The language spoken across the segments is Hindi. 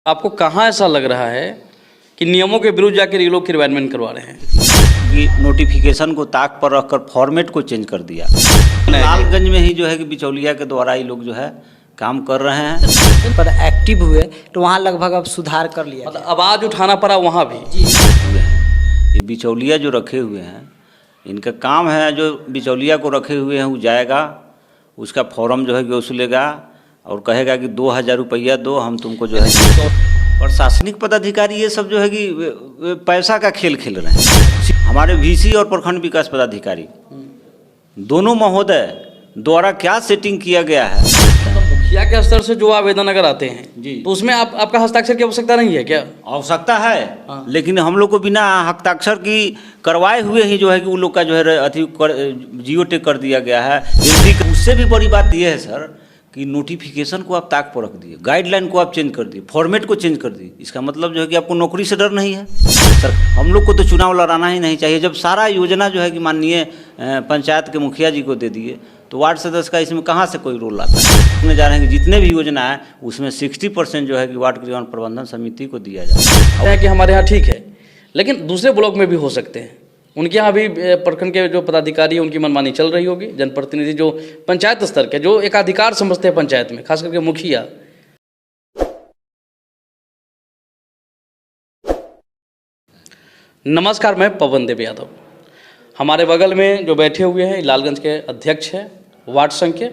आपको कहाँ ऐसा लग रहा है कि नियमों के विरुद्ध जाकर ये लोग क्रियान्वयन करवा रहे हैं? कि नोटिफिकेशन को ताक पर रखकर फॉर्मेट को चेंज कर दिया। लालगंज में ही जो है कि बिचौलिया के द्वारा ये लोग जो है काम कर रहे हैं। पर एक्टिव हुए तो वहाँ लगभग अब सुधार कर लिया, मतलब आवाज़ उठाना पड़ा वहाँ भी। ये बिचौलिया जो रखे हुए हैं, इनका काम है, जो बिचौलिया को रखे हुए हैं वो जाएगा, उसका फॉर्म जो है कि वसूलेगा और कहेगा कि 2000 रुपया दो, हम तुमको जो है। प्रशासनिक पदाधिकारी ये सब जो है कि पैसा का खेल खेल रहे हैं। हमारे वीसी और प्रखंड विकास पदाधिकारी दोनों महोदय द्वारा क्या सेटिंग किया गया है। तो मुखिया के स्तर से जो आवेदन अगर आते हैं जी, तो उसमें आपका हस्ताक्षर की आवश्यकता नहीं है क्या? आवश्यकता है, लेकिन हम लोग को बिना हस्ताक्षर की करवाए हुए ही जो है कि उन लोग का जो है अति जियो टेक कर दिया गया है। उससे भी बड़ी बात यह है सर कि नोटिफिकेशन को आप ताक पर रख दिए, गाइडलाइन को आप चेंज कर दिए, फॉर्मेट को चेंज कर दिए। इसका मतलब जो है कि आपको नौकरी से डर नहीं है। सर हम लोग को तो चुनाव लड़ाना ही नहीं चाहिए। जब सारा योजना जो है कि माननीय पंचायत के मुखिया जी को दे दिए तो वार्ड सदस्य का इसमें कहाँ से कोई रोल आता है? उसमें जा रहे हैं कि जितने भी योजना है उसमें 60% जो है कि वार्ड क्रियान्वयन प्रबंधन समिति को दिया जाता है। कि हमारे यहाँ ठीक है, लेकिन दूसरे ब्लॉक में भी हो सकते हैं। उनके यहाँ भी प्रखंड के जो पदाधिकारी है उनकी मनमानी चल रही होगी। जनप्रतिनिधि जो पंचायत स्तर के जो एक अधिकार समझते हैं पंचायत में, खास करके मुखिया। नमस्कार, मैं पवन देव यादव। हमारे बगल में जो बैठे हुए हैं लालगंज के अध्यक्ष हैं वार्ड संघ के,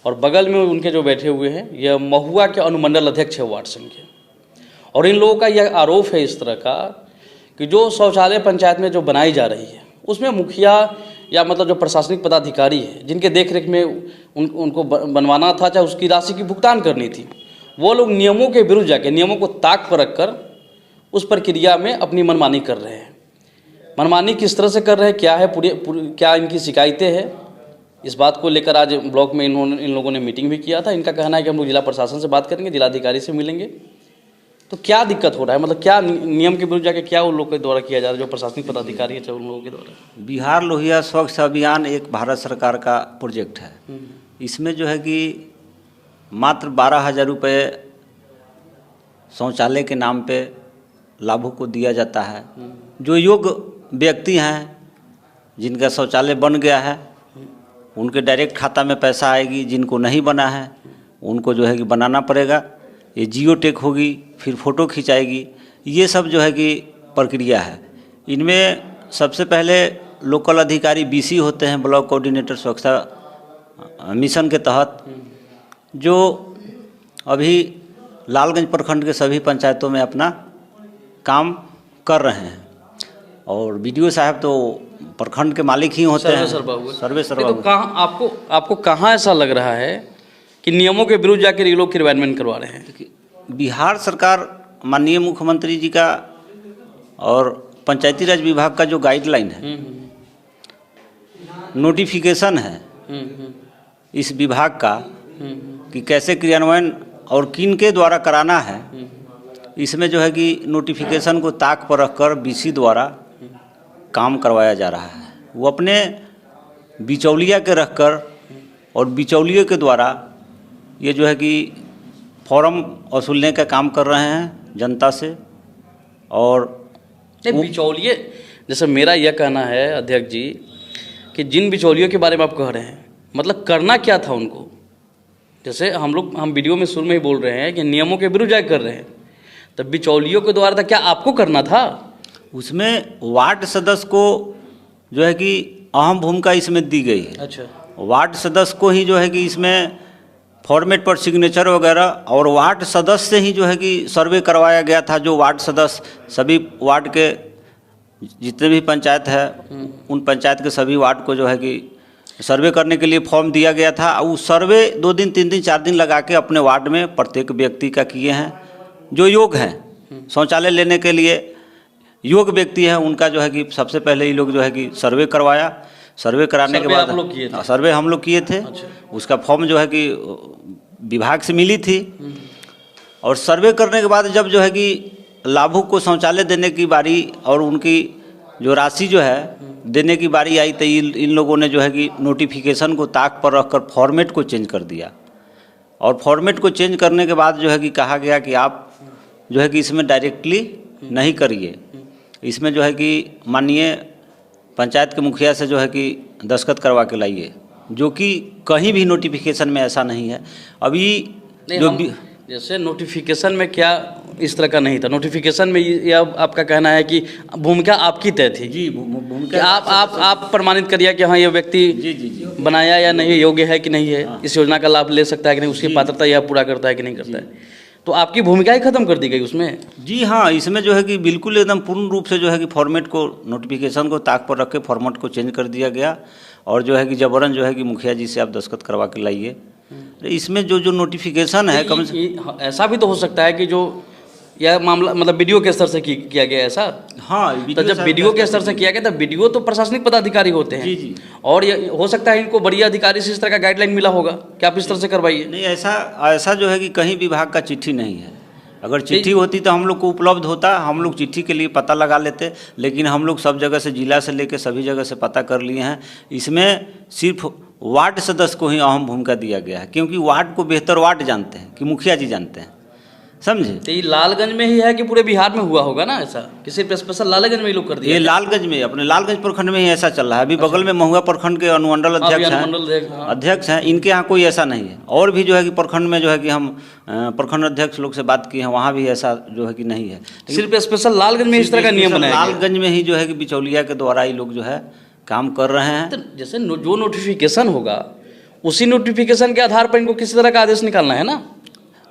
और बगल में उनके जो बैठे हुए हैं यह महुआ के अनुमंडल अध्यक्ष है वार्ड संघ के। और इन लोगों का यह आरोप है इस तरह का कि जो शौचालय पंचायत में जो बनाई जा रही है उसमें मुखिया या मतलब जो प्रशासनिक पदाधिकारी है जिनके देखरेख में उनको बनवाना था, चाहे उसकी राशि की भुगतान करनी थी, वो लोग नियमों के विरुद्ध जाके नियमों को ताक पर रखकर उस प्रक्रिया में अपनी मनमानी कर रहे हैं। मनमानी किस तरह से कर रहे हैं, क्या है क्या इनकी शिकायतें हैं, इस बात को लेकर आज ब्लॉक में इन लोगों ने मीटिंग भी किया था। इनका कहना है कि हम लोग जिला प्रशासन से बात करेंगे, जिलाधिकारी से मिलेंगे। तो क्या दिक्कत हो रहा है, मतलब क्या नियम के विरुद्ध जाके क्या उन लोगों के द्वारा किया जा रहा है, जो प्रशासनिक पदाधिकारी है उन लोगों के द्वारा? बिहार लोहिया स्वच्छ अभियान एक भारत सरकार का प्रोजेक्ट है। इसमें जो है कि मात्र 12,000 रुपये शौचालय के नाम पे लाभुक को दिया जाता है। जो योग्य व्यक्ति हैं जिनका शौचालय बन गया है उनके डायरेक्ट खाता में पैसा आएगी, जिनको नहीं बना है उनको जो है कि बनाना पड़ेगा। ये जियो टेक होगी, फिर फ़ोटो खिंचाएगी, ये सब जो है कि प्रक्रिया है। इनमें सबसे पहले लोकल अधिकारी बीसी होते हैं, ब्लॉक कोऑर्डिनेटर स्वच्छता मिशन के तहत, जो अभी लालगंज प्रखंड के सभी पंचायतों में अपना काम कर रहे हैं। और बीडीओ साहब तो प्रखंड के मालिक ही होते हैं, सर्वे सर्वा। तो कहाँ आपको कहाँ ऐसा लग रहा है कि नियमों के विरुद्ध जाकर ये लोग क्रियान्वयन करवा रहे हैं? बिहार सरकार माननीय मुख्यमंत्री जी का और पंचायती राज विभाग का जो गाइडलाइन है, नोटिफिकेशन है इस विभाग का कि कैसे क्रियान्वयन और किन के द्वारा कराना है, इसमें जो है कि नोटिफिकेशन को ताक पर रखकर बीसी द्वारा काम करवाया जा रहा है। वो अपने बिचौलिया के रखकर और बिचौलियों के द्वारा ये जो है कि फॉर्म वसूलने का काम कर रहे हैं जनता से। और बिचौलिए, जैसे मेरा यह कहना है अध्यक्ष जी कि जिन बिचौलियों के बारे में आप कह रहे हैं, मतलब करना क्या था उनको? जैसे हम वीडियो में शुरू में ही बोल रहे हैं कि नियमों के विरुद्ध जाकर कर रहे हैं, तब बिचौलियों के द्वारा था, क्या आपको करना था? उसमें वार्ड सदस्य को जो है कि अहम भूमिका इसमें दी गई है। अच्छा, वार्ड सदस्य को ही जो है कि इसमें फॉर्मेट पर सिग्नेचर वगैरह, और वार्ड सदस्य से ही जो है कि सर्वे करवाया गया था। जो वार्ड सदस्य सभी वार्ड के जितने भी पंचायत है उन पंचायत के सभी वार्ड को जो है कि सर्वे करने के लिए फॉर्म दिया गया था। उस सर्वे 2 दिन 3 दिन 4 दिन लगा के अपने वार्ड में प्रत्येक व्यक्ति का किए हैं। जो योग्य हैं शौचालय लेने के लिए योग्य व्यक्ति हैं उनका जो है कि सबसे पहले ये लोग जो है कि सर्वे करवाया। सर्वे कराने के बाद सर्वे हम लोग किए थे। अच्छा। उसका फॉर्म जो है कि विभाग से मिली थी, और सर्वे करने के बाद जब जो है कि लाभुक को शौचालय देने की बारी और उनकी जो राशि जो है देने की बारी आई, तो इन लोगों ने जो है कि नोटिफिकेशन को ताक पर रखकर फॉर्मेट को चेंज कर दिया। और फॉर्मेट को चेंज करने के बाद जो है कि कहा गया कि आप जो है कि इसमें डायरेक्टली नहीं करिए, इसमें जो है कि माननीय पंचायत के मुखिया से जो है कि दस्तखत करवा के लाइए, जो कि कहीं भी नोटिफिकेशन में ऐसा नहीं है। अभी जैसे नोटिफिकेशन में क्या इस तरह का नहीं था, नोटिफिकेशन में ये आपका कहना है कि भूमिका आपकी तय थी जी, कि भूमिका आप प्रमाणित करिए कि हाँ ये व्यक्ति जी बनाया या नहीं, योग्य है कि नहीं है, इस योजना का लाभ ले सकता है कि नहीं, उसकी पात्रता यह पूरा करता है कि नहीं करता है, तो आपकी भूमिका ही खत्म कर दी गई उसमें। जी हाँ, इसमें जो है कि बिल्कुल एकदम पूर्ण रूप से जो है कि फॉर्मेट को, नोटिफिकेशन को ताक पर रख के फॉर्मेट को चेंज कर दिया गया और जो है कि जबरन जो है कि मुखिया जी से आप दस्तखत करवा के लाइए। इसमें जो नोटिफिकेशन है कम से ऐसा भी तो हो सकता है कि जो यह मामला मतलब वीडियो के स्तर से किया गया ऐसा। हाँ, तो जब वीडियो के स्तर से किया गया तो वीडियो तो प्रशासनिक पदाधिकारी होते हैं। जी। और ये हो सकता है इनको बड़ी अधिकारी से इस तरह का गाइडलाइन मिला होगा कि आप इस तरह से करवाइए। नहीं, ऐसा जो है कि कहीं विभाग का चिट्ठी नहीं है। अगर चिट्ठी होती तो हम लोग को उपलब्ध होता, हम लोग चिट्ठी के लिए पता लगा लेते, लेकिन हम लोग सब जगह से, जिला से लेकर सभी जगह से पता कर लिए हैं। इसमें सिर्फ वार्ड सदस्य को ही अहम भूमिका दिया गया है, क्योंकि वार्ड को बेहतर वार्ड जानते हैं कि मुखिया जी जानते हैं, समझे। तो ये लालगंज में ही है कि पूरे बिहार में हुआ होगा ना ऐसा, किसी स्पेशल लालगंज में ही लोग कर दिया? ये लालगंज में, अपने लालगंज प्रखंड में ही ऐसा चल रहा है। अभी बगल में महुआ प्रखंड के अनुमंडल अध्यक्ष हैं, इनके यहाँ कोई ऐसा नहीं है। और भी जो है कि प्रखंड में जो है कि हम प्रखंड अध्यक्ष लोग से बात किए हैं, वहाँ भी ऐसा जो है कि नहीं है। सिर्फ स्पेशल लालगंज में इस तरह का नियम बनाया गया? लालगंज में ही जो है कि बिचौलिया के द्वारा ये लोग जो है काम कर रहे हैं। तो जैसे जो नोटिफिकेशन होगा उसी नोटिफिकेशन के आधार पर इनको किसी तरह का आदेश निकालना है ना।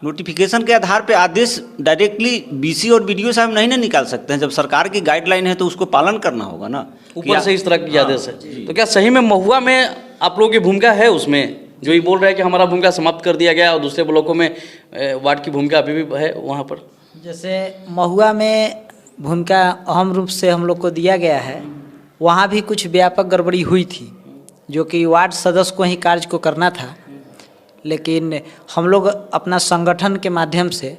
नोटिफिकेशन के आधार पे आदेश डायरेक्टली बीसी और बीडीओ साहब नहीं ना निकाल सकते हैं। जब सरकार की गाइडलाइन है तो उसको पालन करना होगा ना, ऊपर से इस तरह की आदेश है। तो क्या सही में महुआ में आप लोगों की भूमिका है उसमें, जो ये बोल रहे हैं कि हमारा भूमिका समाप्त कर दिया गया और दूसरे ब्लॉकों में वार्ड की भूमिका अभी भी है वहाँ पर? जैसे महुआ में भूमिका अहम रूप से हम लोग को दिया गया है, वहाँ भी कुछ व्यापक गड़बड़ी हुई थी, जो कि वार्ड सदस्य को ही कार्य को करना था, लेकिन हम लोग अपना संगठन के माध्यम से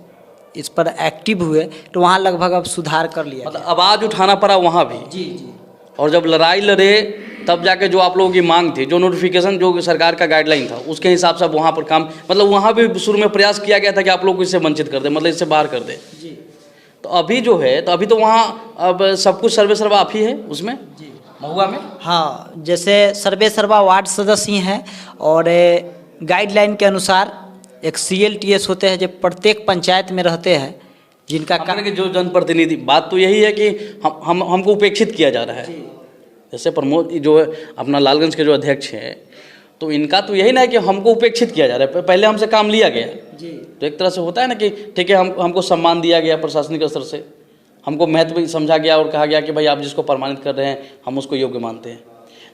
इस पर एक्टिव हुए तो वहाँ लगभग अब सुधार कर लिया। मतलब आवाज़ उठाना पड़ा वहाँ भी? जी। और जब लड़ाई लड़े तब जाके जो आप लोगों की मांग थी, जो नोटिफिकेशन जो सरकार का गाइडलाइन था उसके हिसाब से वहाँ पर काम, मतलब वहाँ भी शुरू में प्रयास किया गया था कि आप लोग को इससे वंचित कर दे, मतलब इससे बाहर कर दे। जी। तो अभी जो है, तो अभी तो वहाँ अब सब कुछ सर्वे सर्वा आप ही है उसमें? जी, महुआ में। हाँ, जैसे सर्वे सर्वा वार्ड सदस्य ही हैं और गाइडलाइन के अनुसार एक CLTS होते हैं जो प्रत्येक पंचायत में रहते हैं, जिनका के जो जनप्रतिनिधि, बात तो यही है कि हमको उपेक्षित किया जा रहा है। जैसे प्रमोद जो है अपना लालगंज के जो अध्यक्ष हैं, तो इनका तो यही ना है कि हमको उपेक्षित किया जा रहा है, पहले हमसे काम लिया गया जी। तो एक तरह से होता है ना कि ठीक है, हमको सम्मान दिया गया प्रशासनिक स्तर से, हमको महत्व समझा गया और कहा गया कि भाई आप जिसको प्रमाणित कर रहे हैं हम उसको योग्य मानते हैं,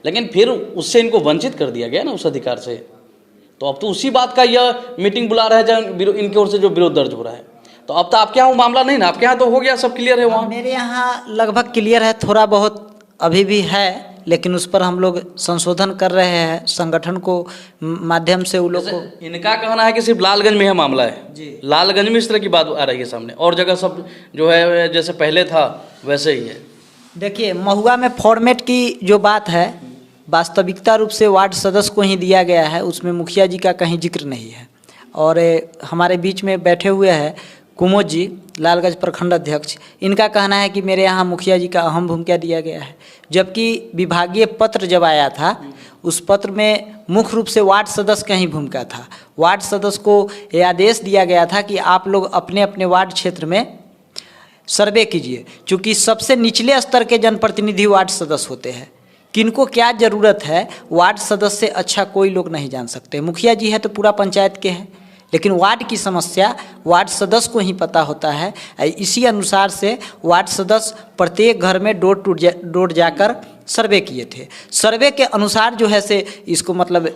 लेकिन फिर उससे इनको वंचित कर दिया गया ना उस अधिकार से। तो अब तो उसी बात का यह मीटिंग बुला रहा है जब इनकी ओर से जो विरोध दर्ज हो रहा है। तो अब तो आपके यहाँ वो मामला नहीं ना, आपके यहाँ तो हो गया, सब क्लियर है वहाँ? मेरे यहाँ लगभग क्लियर है, थोड़ा बहुत अभी भी है, लेकिन उस पर हम लोग संशोधन कर रहे हैं संगठन को माध्यम से। वो लोग को इनका कहना है कि सिर्फ लालगंज में है मामला है जी, लालगंज में इस तरह की बात आ रही है सामने, और जगह सब जो है जैसे पहले था वैसे ही है। देखिए, महुआ में फॉर्मेट की जो बात है वास्तविकता रूप से वार्ड सदस्य को ही दिया गया है, उसमें मुखिया जी का कहीं जिक्र नहीं है। और हमारे बीच में बैठे हुए हैं कुमोद जी, लालगंज प्रखंड अध्यक्ष, इनका कहना है कि मेरे यहाँ मुखिया जी का अहम भूमिका दिया गया है, जबकि विभागीय पत्र जब आया था उस पत्र में मुख्य रूप से वार्ड सदस्य का ही भूमिका था। वार्ड सदस्य को यह आदेश दिया गया था कि आप लोग अपने अपने वार्ड क्षेत्र में सर्वे कीजिए, चूँकि सबसे निचले स्तर के जनप्रतिनिधि वार्ड सदस्य होते हैं। किनको क्या ज़रूरत है वार्ड सदस्य से अच्छा कोई लोग नहीं जान सकते। मुखिया जी है तो पूरा पंचायत के हैं, लेकिन वार्ड की समस्या वार्ड सदस्य को ही पता होता है। इसी अनुसार से वार्ड सदस्य प्रत्येक घर में डोर टू डोर जाकर सर्वे किए थे। सर्वे के अनुसार जो है से इसको मतलब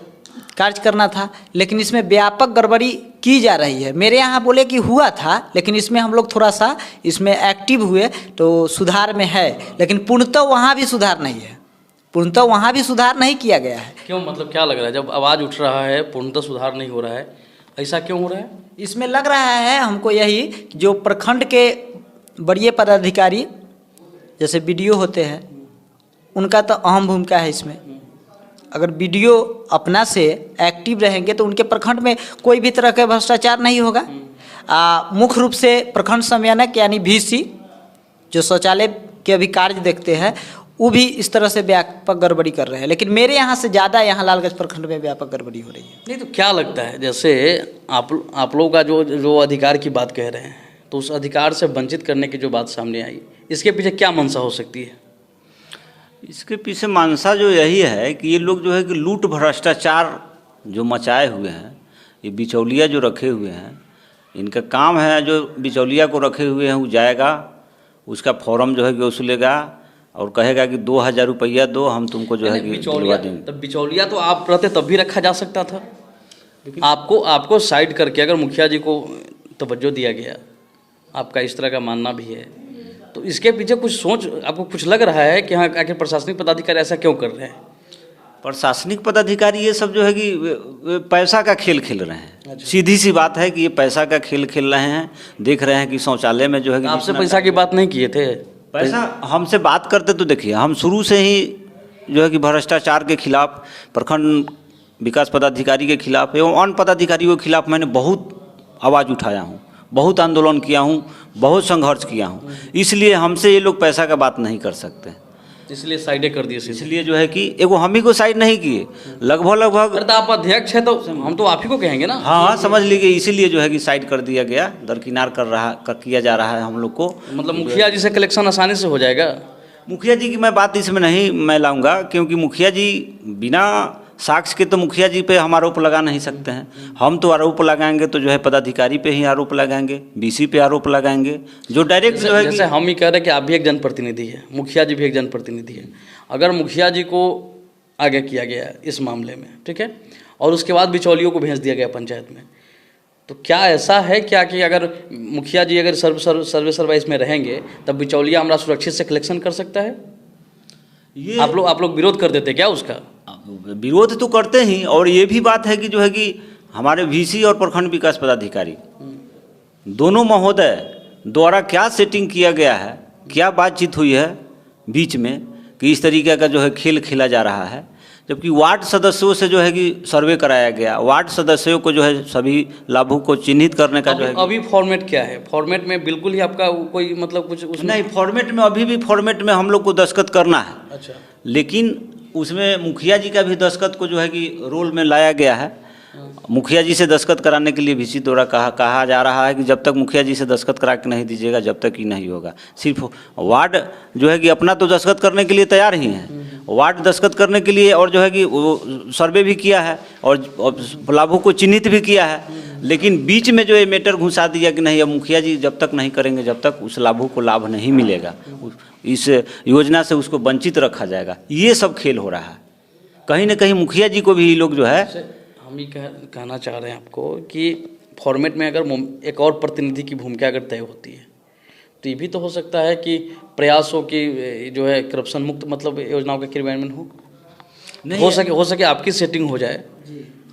कार्य करना था, लेकिन इसमें व्यापक गड़बड़ी की जा रही है। मेरे यहाँ बोले कि हुआ था, लेकिन इसमें हम लोग थोड़ा सा इसमें एक्टिव हुए तो सुधार में है, लेकिन पूर्णतः वहाँ भी सुधार नहीं है, पूर्णतः वहाँ भी सुधार नहीं किया गया है। क्यों, मतलब क्या लग रहा है जब आवाज़ उठ रहा है पूर्णतः सुधार नहीं हो रहा है, ऐसा क्यों हो रहा है? इसमें लग रहा है हमको यही, जो प्रखंड के बड़े पदाधिकारी जैसे BDO होते हैं उनका तो अहम भूमिका है इसमें। अगर BDO अपना से एक्टिव रहेंगे तो उनके प्रखंड में कोई भी तरह का भ्रष्टाचार नहीं होगा। मुख्य रूप से प्रखंड संवियनक यानी VC जो शौचालय के अभी कार्य देखते हैं वो भी इस तरह से व्यापक गड़बड़ी कर रहे हैं, लेकिन मेरे यहाँ से ज़्यादा यहाँ लालगंज प्रखंड में व्यापक गड़बड़ी हो रही है। नहीं तो क्या लगता है, जैसे आप लोगों का जो अधिकार की बात कह रहे हैं, तो उस अधिकार से वंचित करने की जो बात सामने आई, इसके पीछे क्या मंशा हो सकती है? इसके पीछे मंशा जो यही है कि ये लोग जो है कि लूट भ्रष्टाचार जो मचाए हुए हैं, ये बिचौलिया जो रखे हुए हैं, इनका काम है जो बिचौलिया को रखे हुए हैं वो जाएगा, उसका फॉर्म जो है कि वसूलेगा और कहेगा कि 2000 रुपया दो, हम तुमको जो है कि दिलवा देंगे। तब बिचौलिया तो आप रहते तब भी रखा जा सकता था। आपको साइड करके अगर मुखिया जी को तवज्जो दिया गया, आपका इस तरह का मानना भी है, तो इसके पीछे कुछ सोच आपको कुछ लग रहा है कि हाँ आखिर प्रशासनिक पदाधिकारी ऐसा क्यों कर रहे हैं? प्रशासनिक पदाधिकारी ये सब जो है कि पैसा का खेल खेल रहे हैं। सीधी सी बात है कि ये पैसा का खेल खेल रहे हैं। देख रहे हैं कि शौचालय में जो है कि आपसे पैसा की बात नहीं किए थे? पैसा हमसे बात करते तो देखिए, हम शुरू से ही जो है कि भ्रष्टाचार के खिलाफ, प्रखंड विकास पदाधिकारी के खिलाफ एवं अन्य पदाधिकारियों के खिलाफ मैंने बहुत आवाज़ उठाया हूँ, बहुत आंदोलन किया हूँ, बहुत संघर्ष किया हूँ। इसलिए हमसे ये लोग पैसा का बात नहीं कर सकते, इसलिए साइडे कर दिए। इसलिए जो है कि एगो हम ही को साइड नहीं किए, लगभग अरे तो आप अध्यक्ष है तो हम तो आप ही को कहेंगे ना। हाँ समझ लीजिए, इसीलिए जो है कि साइड कर दिया गया, दरकिनार किया जा रहा है हम लोग को। मतलब मुखिया जी से कलेक्शन आसानी से हो जाएगा? मुखिया जी की मैं बात इसमें नहीं मैं लाऊंगा, क्योंकि मुखिया जी बिना साक्ष्य के तो मुखिया जी पे हम आरोप लगा नहीं सकते हैं। हम तो आरोप लगाएंगे तो जो है पदाधिकारी पे ही आरोप लगाएंगे, BC पे आरोप लगाएंगे, जो डायरेक्ट जो है जैसे हम ही कह रहे हैं कि आप भी एक जनप्रतिनिधि है, मुखिया जी भी एक जनप्रतिनिधि है। अगर मुखिया जी को आगे किया गया इस मामले में, ठीक है, और उसके बाद बिचौलियों को भेज दिया गया पंचायत में, तो क्या ऐसा है क्या कि अगर मुखिया जी अगर सर्विस में रहेंगे तब बिचौलिया हमारा सुरक्षित से कलेक्शन कर सकता है? ये आप लोग विरोध कर देते क्या उसका? विरोध तो करते ही, और ये भी बात है कि जो है कि हमारे VC और प्रखंड विकास पदाधिकारी दोनों महोदय द्वारा क्या सेटिंग किया गया है, क्या बातचीत हुई है बीच में कि इस तरीके का जो है खेल खेला जा रहा है। जबकि वार्ड सदस्यों से जो है कि सर्वे कराया गया, वार्ड सदस्यों को जो है सभी लाभों को चिन्हित करने का जो है। अभी फॉर्मेट क्या है? फॉर्मेट में बिल्कुल ही आपका कोई मतलब कुछ उसमें नहीं, फॉर्मेट में अभी भी फॉर्मेट में हम लोग को दस्तखत करना है। अच्छा, लेकिन उसमें मुखिया जी का भी दस्तखत को जो है कि रोल में लाया गया है। मुखिया जी से दस्तखत कराने के लिए VC द्वारा कहा जा रहा है कि जब तक मुखिया जी से दस्तखत करा के नहीं दीजिएगा जब तक ही नहीं होगा। सिर्फ वार्ड जो है कि अपना तो दस्तखत करने के लिए तैयार ही हैं, वार्ड दस्तखत करने के लिए, और जो है कि वो सर्वे भी किया है और लाभों को चिन्हित भी किया है। लेकिन बीच में जो ये मैटर घुसा दिया कि नहीं, अब मुखिया जी जब तक नहीं करेंगे जब तक उस लाभों को लाभ नहीं मिलेगा, इस योजना से उसको वंचित रखा जाएगा। ये सब खेल हो रहा है। कहीं ना कहीं मुखिया जी को भी ये लोग जो है, हम ही कहना चाह रहे हैं आपको कि फॉर्मेट में अगर एक और प्रतिनिधि की भूमिका अगर तय होती है तो ये भी तो हो सकता है कि प्रयास हो कि जो है करप्शन मुक्त मतलब योजनाओं का क्रियान्वयन हो सके आपकी सेटिंग हो जाए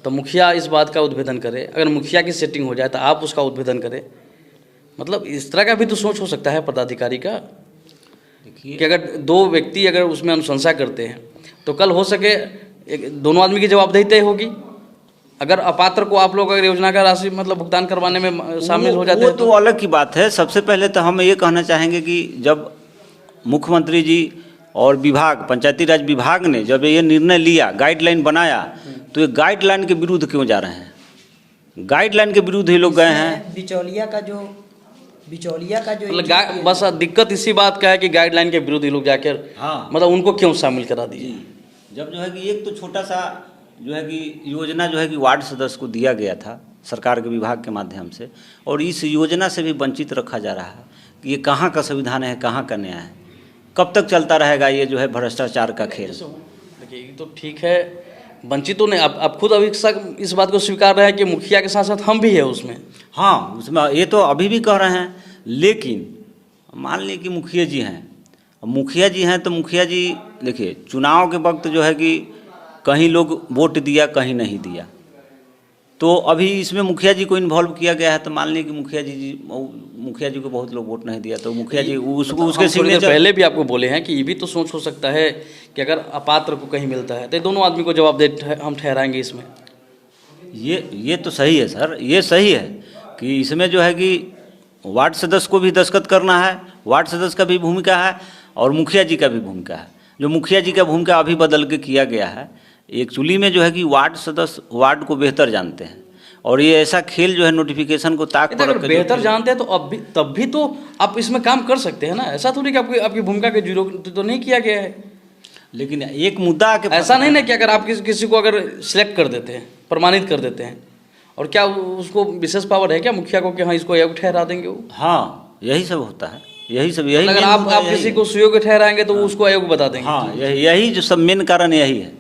तो मुखिया इस बात का उद्भेदन करे, अगर मुखिया की सेटिंग हो जाए तो आप उसका उद्भेदन करें। मतलब इस तरह का भी तो सोच हो सकता है पदाधिकारी का कि अगर दो व्यक्ति अगर उसमें अनुशंसा करते हैं तो कल हो सके दोनों आदमी की जवाबदेही तय होगी। अगर अपात्र को आप लोग अगर योजना का राशि मतलब भुगतान करवाने में शामिल हो जाते हैं तो अलग की बात है। सबसे पहले तो हम ये कहना चाहेंगे कि जब मुख्यमंत्री जी और विभाग, पंचायती राज विभाग ने जब ये निर्णय लिया, गाइडलाइन बनाया, तो ये गाइडलाइन के विरुद्ध क्यों जा रहे हैं? गाइडलाइन के विरुद्ध ही लोग गए हैं। बिचौलिया का जो मतलब बस दिक्कत इसी बात का है कि गाइडलाइन के विरुद्ध ही लोग जाकर मतलब उनको क्यों शामिल करा दिए? जब जो है कि एक तो छोटा सा जो है कि योजना जो है कि वार्ड सदस्य को दिया गया था सरकार के विभाग के माध्यम से, और इस योजना से भी वंचित रखा जा रहा है कि ये कहाँ का संविधान है, कहाँ का न्याय है, कब तक चलता रहेगा ये जो है भ्रष्टाचार का खेल। देखिए ये तो ठीक है, वंचितों ने आप खुद अभी इस बात को स्वीकार रहे हैं कि मुखिया के साथ साथ हम भी है उसमें। हाँ, उसमें ये तो अभी भी कह रहे हैं, लेकिन मान लीजिए कि मुखिया जी हैं तो मुखिया जी देखिए चुनाव के वक्त जो है कि कहीं लोग वोट दिया कहीं नहीं दिया, तो अभी इसमें मुखिया जी को इन्वॉल्व किया गया है। तो मान लीजिए कि मुखिया जी को बहुत लोग वोट नहीं दिया तो मुखिया जी उसको उसके सिग्नेचर पहले भी आपको बोले हैं कि ये भी तो सोच हो सकता है कि अगर अपात्र को कहीं मिलता है तो दोनों आदमी को जवाबदेह हम ठहराएंगे इसमें। ये तो सही है सर, ये सही है कि इसमें जो है कि वार्ड सदस्य को भी दस्तखत करना है, वार्ड सदस्य का भी भूमिका है और मुखिया जी का भी भूमिका है। जो मुखिया जी का भूमिका अभी बदल के किया गया है, एक्चुअली में जो है कि वार्ड सदस्य वार्ड को बेहतर जानते हैं और ये ऐसा खेल जो है नोटिफिकेशन को ताक पर अगर रख के बेहतर जानते हैं तो अब भी तब भी तो आप इसमें काम कर सकते हैं ना। ऐसा थोड़ी कि आपकी भूमिका के जीरो तो नहीं किया गया है। लेकिन एक मुद्दा के ऐसा नहीं ना कि अगर आप किसी को अगर सिलेक्ट कर देते हैं, प्रमाणित कर देते हैं, और क्या उसको विशेष पावर है क्या मुखिया को कि हाँ इसको योग्य ठहरा देंगे वो? हाँ, यही सब होता है, यही सब, यही अगर main आप मुद्दा यही किसी है। को सुयोग्य ठहराएंगे तो वो उसको अयोग्य बता देंगे। हाँ, यही जो सब मेन कारण यही है,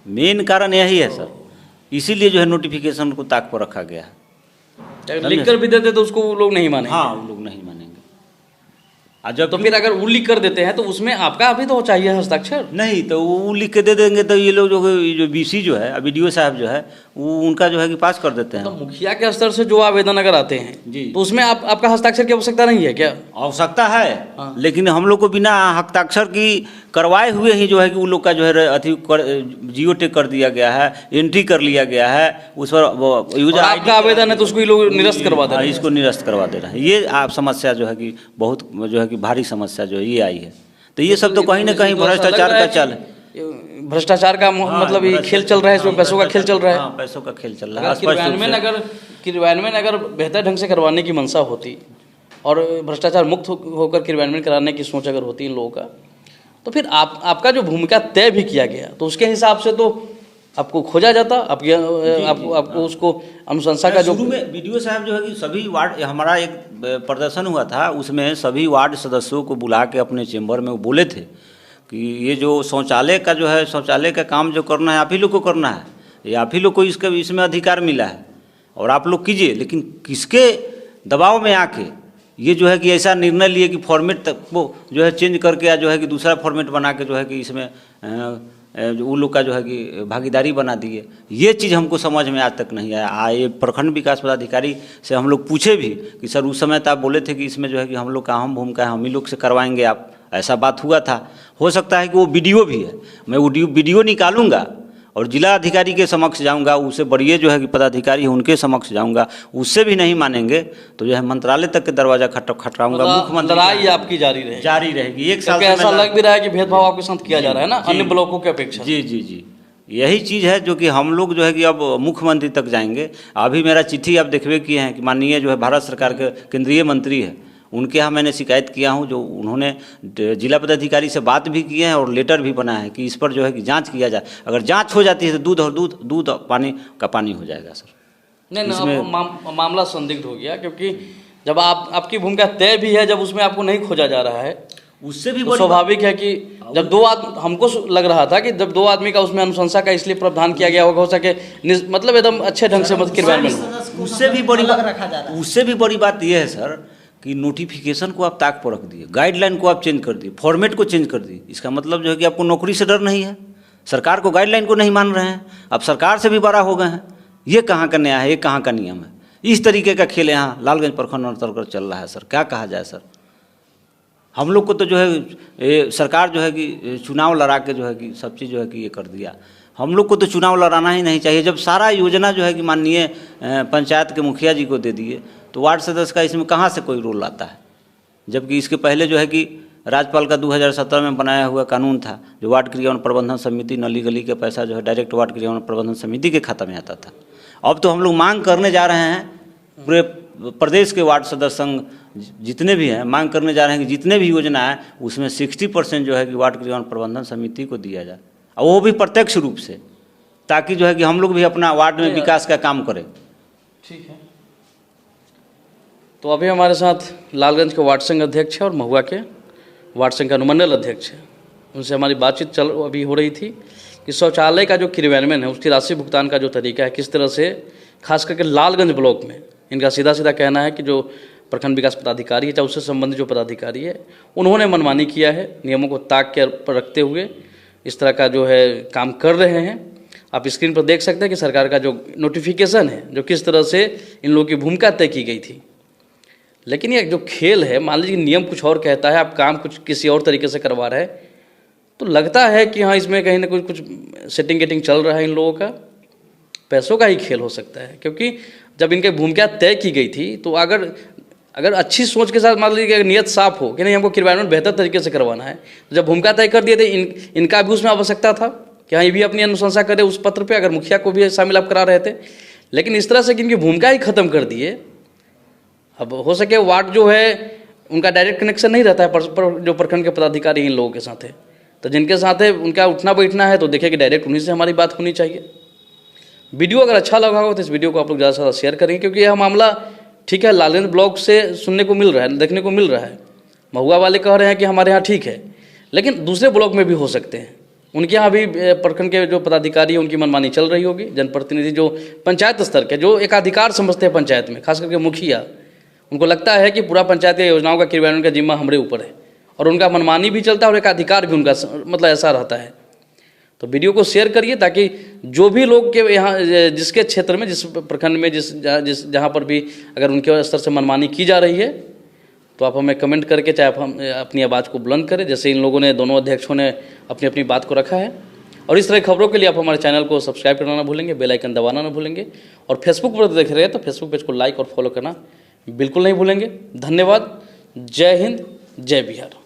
मेन कारण यही है सर। इसीलिए जो है नोटिफिकेशन को ताक पर रखा गया है। अगर लिख कर भी देते तो उसको वो लोग नहीं मानेंगे। हाँ, वो लोग नहीं मानेंगे। जब तो फिर अगर वो लिख कर देते हैं तो उसमें आपका भी तो चाहिए हस्ताक्षर। नहीं तो वो लिख के दे देंगे तो ये लोग जो बीसी जो है, बीडीओ साहब जो है, वो उनका जो है कि पास कर देते हैं। तो मुखिया के स्तर से जो आवेदन अगर आते हैं जी। तो उसमें आपका हस्ताक्षर की आवश्यकता नहीं है क्या? आवश्यकता है, हाँ। लेकिन हम लोग को बिना हस्ताक्षर की करवाए हुए ही जो है कि उन लोग का जो है जियो टेक कर दिया गया है, एंट्री कर लिया गया है, उस पर यूजर और आपका आवेदन है तो उसको ये लोग निरस्त करवा दे रहे हैं। इसको निरस्त करवा दे रहे हैं। ये आप समस्या जो है कि बहुत जो है कि भारी समस्या जो है ये आई है। तो ये सब तो कहीं ना कहीं भ्रष्टाचार का चल है। भ्रष्टाचार का मतलब ये खेल चल रहा है, इसमें पैसों का खेल चल रहा है। हाँ, पैसों का खेल चल रहा है। क्रियान्वयन अगर बेहतर ढंग से करवाने की मंशा होती और भ्रष्टाचार मुक्त होकर क्रियान्वयन कराने की सोच अगर होती इन लोगों का, तो फिर आपका जो भूमिका तय भी किया गया तो उसके हिसाब से तो आपको खोजा जाता, आपको उसको अनुशंसा का जो शुरू में बीडीओ साहब जो है कि सभी वार्ड, हमारा एक प्रदर्शन हुआ था, उसमें सभी वार्ड सदस्यों को बुला के अपने चेंबर में वो बोले थे कि ये जो शौचालय का जो है, शौचालय का काम जो करना है आप ही लोग को करना है, ये आप ही लोग को इसमें अधिकार मिला है और आप लोग कीजिए। लेकिन किसके दबाव में आके ये जो है कि ऐसा निर्णय लिए कि फॉर्मेट तक वो जो है चेंज करके या जो है कि दूसरा फॉर्मेट बना के जो है कि इसमें वो लोग का जो है कि भागीदारी बना दिए। ये चीज़ हमको समझ में आज तक नहीं आया। ये प्रखंड विकास पदाधिकारी से हम लोग पूछे भी कि सर उस समय तो आप बोले थे कि इसमें जो है कि हम लोग का अहम भूमिका है, हम ही लोग से करवाएंगे आप, ऐसा बात हुआ था। हो सकता है कि वो बीडीओ भी है, मैं वो बीडीओ निकालूंगा और जिला अधिकारी के समक्ष जाऊंगा, उससे बढ़िए जो है कि पदाधिकारी है उनके समक्ष जाऊंगा, उससे भी नहीं मानेंगे तो जो है मंत्रालय तक के दरवाजा खटखटाऊंगा। मुख्यमंत्री लड़ाई आपकी जारी रहेगी। एक साल ऐसा लग भी रहा है कि भेदभाव आपके साथ किया जा रहा है ना अन्य ब्लॉकों की अपेक्षा। जी जी जी, यही चीज़ है जो कि हम लोग जो है कि अब मुख्यमंत्री तक जाएंगे। अभी मेरा चिट्ठी आप देखबे किए हैं कि माननीय जो है भारत सरकार के केंद्रीय मंत्री है, उनके यहाँ मैंने शिकायत किया हूँ, जो उन्होंने जिला पदाधिकारी से बात भी किए हैं और लेटर भी बना है कि इस पर जो है कि जांच किया जाए। अगर जांच हो जाती है तो दूध और पानी का पानी हो जाएगा सर। नहीं, मामला संदिग्ध हो गया, क्योंकि जब आपकी भूमिका तय भी है, जब उसमें आपको नहीं खोजा जा रहा है, उससे भी तो स्वाभाविक है कि जब दो आदमी, हमको लग रहा था कि जब दो आदमी का उसमें अनुशंसा का इसलिए प्रावधान किया गया होगा, हो सके मतलब एकदम अच्छे ढंग से क्रियान्वयन। उससे भी बड़ी बात यह है सर कि नोटिफिकेशन को आप ताक पर रख दिए, गाइडलाइन को आप चेंज कर दिए, फॉर्मेट को चेंज कर दिए। इसका मतलब जो है कि आपको नौकरी से डर नहीं है, सरकार को गाइडलाइन को नहीं मान रहे हैं, अब सरकार से भी बड़ा हो गए हैं। ये कहाँ का नया है, ये कहाँ का नियम है? इस तरीके का खेल यहाँ लालगंज प्रखंड अंतर्गत चल रहा है सर। क्या कहा जाए सर? हम लोग को तो जो है सरकार जो है कि चुनाव लड़ा के जो है कि सब चीज़ जो है कि ये कर दिया। हम लोग को तो चुनाव लड़ाना ही नहीं चाहिए। जब सारा योजना जो है कि माननीय पंचायत के मुखिया जी को दे दिए तो वार्ड सदस्य का इसमें कहाँ से कोई रोल आता है? जबकि इसके पहले जो है कि राज्यपाल का 2017 में बनाया हुआ कानून था, जो वार्ड क्रियान्वयन प्रबंधन समिति, नली गली के पैसा जो है डायरेक्ट वार्ड क्रियान्वयन प्रबंधन समिति के खाता में आता था। अब तो हम लोग मांग करने जा रहे हैं, पूरे प्रदेश के वार्ड सदस्य संघ जितने भी हैं मांग करने जा रहे हैं कि जितने भी योजना है उसमें 60% जो है कि वार्ड क्रियान्वयन प्रबंधन समिति को दिया जाए, और वो भी प्रत्यक्ष रूप से, ताकि जो है कि हम लोग भी अपना वार्ड में विकास का काम करें। ठीक है, तो अभी हमारे साथ लालगंज के वार्ड संघ अध्यक्ष है और महुआ के वार्ड संघ अनुमंडल अध्यक्ष है। उनसे हमारी बातचीत अभी हो रही थी कि शौचालय का जो क्रियान्वयन है, उसकी राशि भुगतान का जो तरीका है, किस तरह से खास करके लालगंज ब्लॉक में इनका सीधा कहना है कि जो प्रखंड विकास पदाधिकारी है, चाहे उससे संबंधित जो पदाधिकारी है, उन्होंने मनमानी किया है, नियमों को ताक के पर रखते हुए इस तरह का जो है काम कर रहे हैं। आप स्क्रीन पर देख सकते हैं कि सरकार का जो नोटिफिकेशन है, जो किस तरह से इन लोगों की भूमिका तय की गई थी। लेकिन ये जो खेल है, मान लीजिए नियम कुछ और कहता है, आप काम कुछ किसी और तरीके से करवा रहे हैं, तो लगता है कि हाँ इसमें कहीं ना कुछ सेटिंग गेटिंग चल रहा है इन लोगों का। पैसों का ही खेल हो सकता है, क्योंकि जब इनकी भूमिका तय की गई थी, तो अगर अच्छी सोच के साथ मान लीजिए कि नियत साफ हो कि नहीं हमको क्रियान्वयन बेहतर तरीके से करवाना है, तो जब भूमिका तय कर दिए थे इनका भी उसमें आवश्यकता था कि हाँ ये भी अपनी अनुशंसा करे उस पत्र पे, अगर मुखिया को भी शामिल आप करा रहे थे। लेकिन इस तरह से कि इनकी भूमिका ही खत्म कर दिए। अब हो सके वार्ड जो है उनका डायरेक्ट कनेक्शन नहीं रहता है जो प्रखंड के पदाधिकारी इन लोगों के साथ है, तो जिनके साथ है उनका उठना बैठना है, तो देखिए कि डायरेक्ट उन्हीं से हमारी बात होनी चाहिए। वीडियो अगर अच्छा लगा हो तो इस वीडियो को आप लोग ज़्यादा से ज़्यादा शेयर करेंगे, क्योंकि यह मामला ठीक है लालगंज ब्लॉक से सुनने को मिल रहा है, देखने को मिल रहा है। महुआ वाले कह रहे हैं कि हमारे यहाँ ठीक है, लेकिन दूसरे ब्लॉक में भी हो सकते हैं। उनके यहाँ भी प्रखंड के जो पदाधिकारी हैं उनकी मनमानी चल रही होगी। जनप्रतिनिधि जो पंचायत स्तर के जो एकाधिकार समझते हैं पंचायत में, खास करके मुखिया, उनको लगता है कि पूरा पंचायत की योजनाओं का क्रियान्वयन का जिम्मा हमारे ऊपर है, और उनका मनमानी भी चलता है और एकाधिकार भी उनका मतलब ऐसा रहता है। तो वीडियो को शेयर करिए ताकि जो भी लोग के यहाँ जिसके क्षेत्र में, जिस प्रखंड में, जहाँ पर भी अगर उनके स्तर से मनमानी की जा रही है, तो आप हमें कमेंट करके चाहे आप हम अपनी आवाज़ को बुलंद करें, जैसे इन लोगों ने, दोनों अध्यक्षों ने अपनी अपनी बात को रखा है। और इस तरह की खबरों के लिए आप हमारे चैनल को सब्सक्राइब करना ना भूलेंगे, बेल आइकन दबाना ना भूलेंगे, और फेसबुक पर देख रहे हैं तो फेसबुक पेज को लाइक और फॉलो करना बिल्कुल नहीं भूलेंगे। धन्यवाद। जय हिंद, जय बिहार।